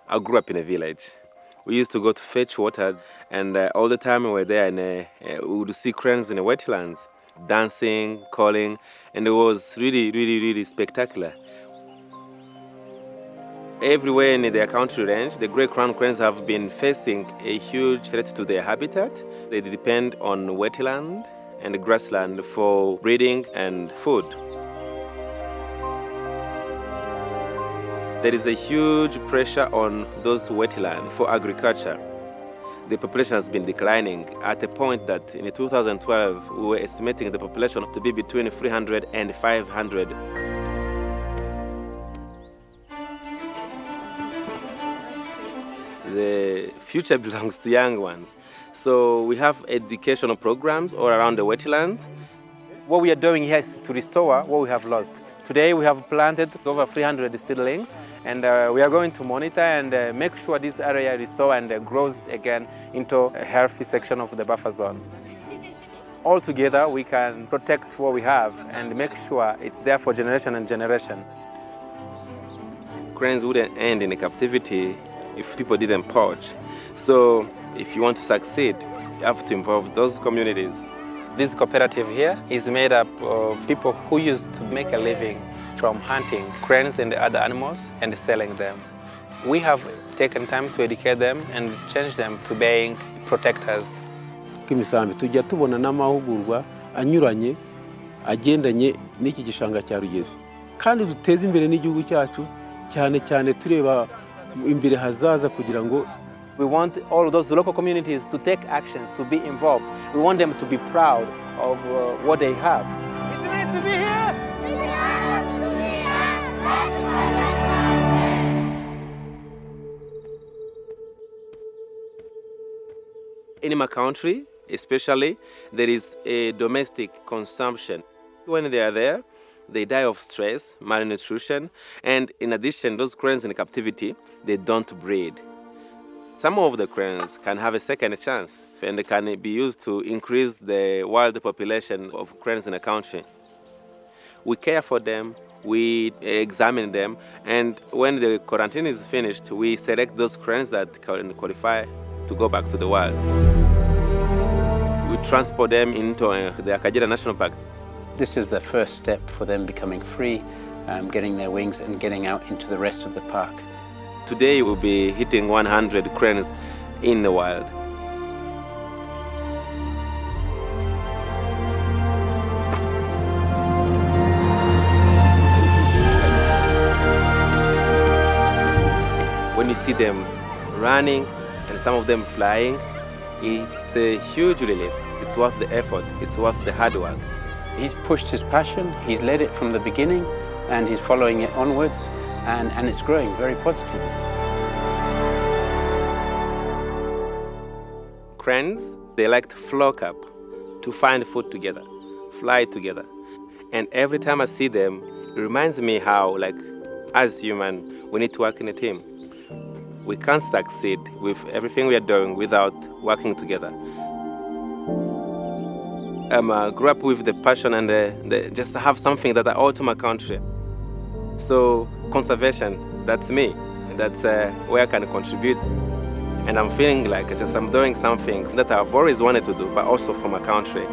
I grew up in a village. We used to go to fetch water, and all the time we were there, and we would see cranes in the wetlands, dancing, calling, and it was really, really, really spectacular. Everywhere in their country range, the great crowned cranes have been facing a huge threat to their habitat. They depend on wetland and grassland for breeding and food. There is a huge pressure on those wetlands for agriculture. The population has been declining at a point that in 2012 we were estimating the population to be between 300 and 500. The future belongs to young ones. So we have educational programs all around the wetlands. What we are doing here is to restore what we have lost. Today we have planted over 300 seedlings, and we are going to monitor and make sure this area restores and grows again into a healthy section of the buffer zone. All together we can protect what we have and make sure it's there for generation and generation. Cranes wouldn't end in captivity if people didn't poach. So if you want to succeed, you have to involve those communities. This cooperative here is made up of people who used to make a living from hunting cranes and other animals and selling them. We have taken time to educate them and change them to being protectors. Kimisambi tujya tubona n'amahugurwa anyuranye agendanye n'iki gishanga cya Rugezi. Kandi duteze imbere n'igihugu cyacu cyane cyane tureba imbere hazaza kugira ngo we want all of those local communities to take actions, to be involved. We want them to be proud of what they have. It's nice to be here! It's nice to be here! In my country, especially, there is a domestic consumption. When they are there, they die of stress, malnutrition, and in addition, those cranes in captivity, they don't breed. Some of the cranes can have a second chance and can be used to increase the wild population of cranes in the country. We care for them, we examine them, and when the quarantine is finished, we select those cranes that can qualify to go back to the wild. We transport them into the Akagera National Park. This is the first step for them becoming free, getting their wings and getting out into the rest of the park. Today we'll be hitting 100 cranes in the wild. When you see them running and some of them flying, it's a huge relief. It's worth the effort, it's worth the hard work. He's pushed his passion, he's led it from the beginning, and he's following it onwards. And it's growing very positively. Cranes, they like to flock up, to find food together, fly together. And every time I see them, it reminds me how, like, as humans, we need to work in a team. We can't succeed with everything we are doing without working together. I grew up with the passion and just to have something that I owe to my country. So conservation, that's me. That's where I can contribute. And I'm feeling like I'm doing something that I've always wanted to do, but also for my country.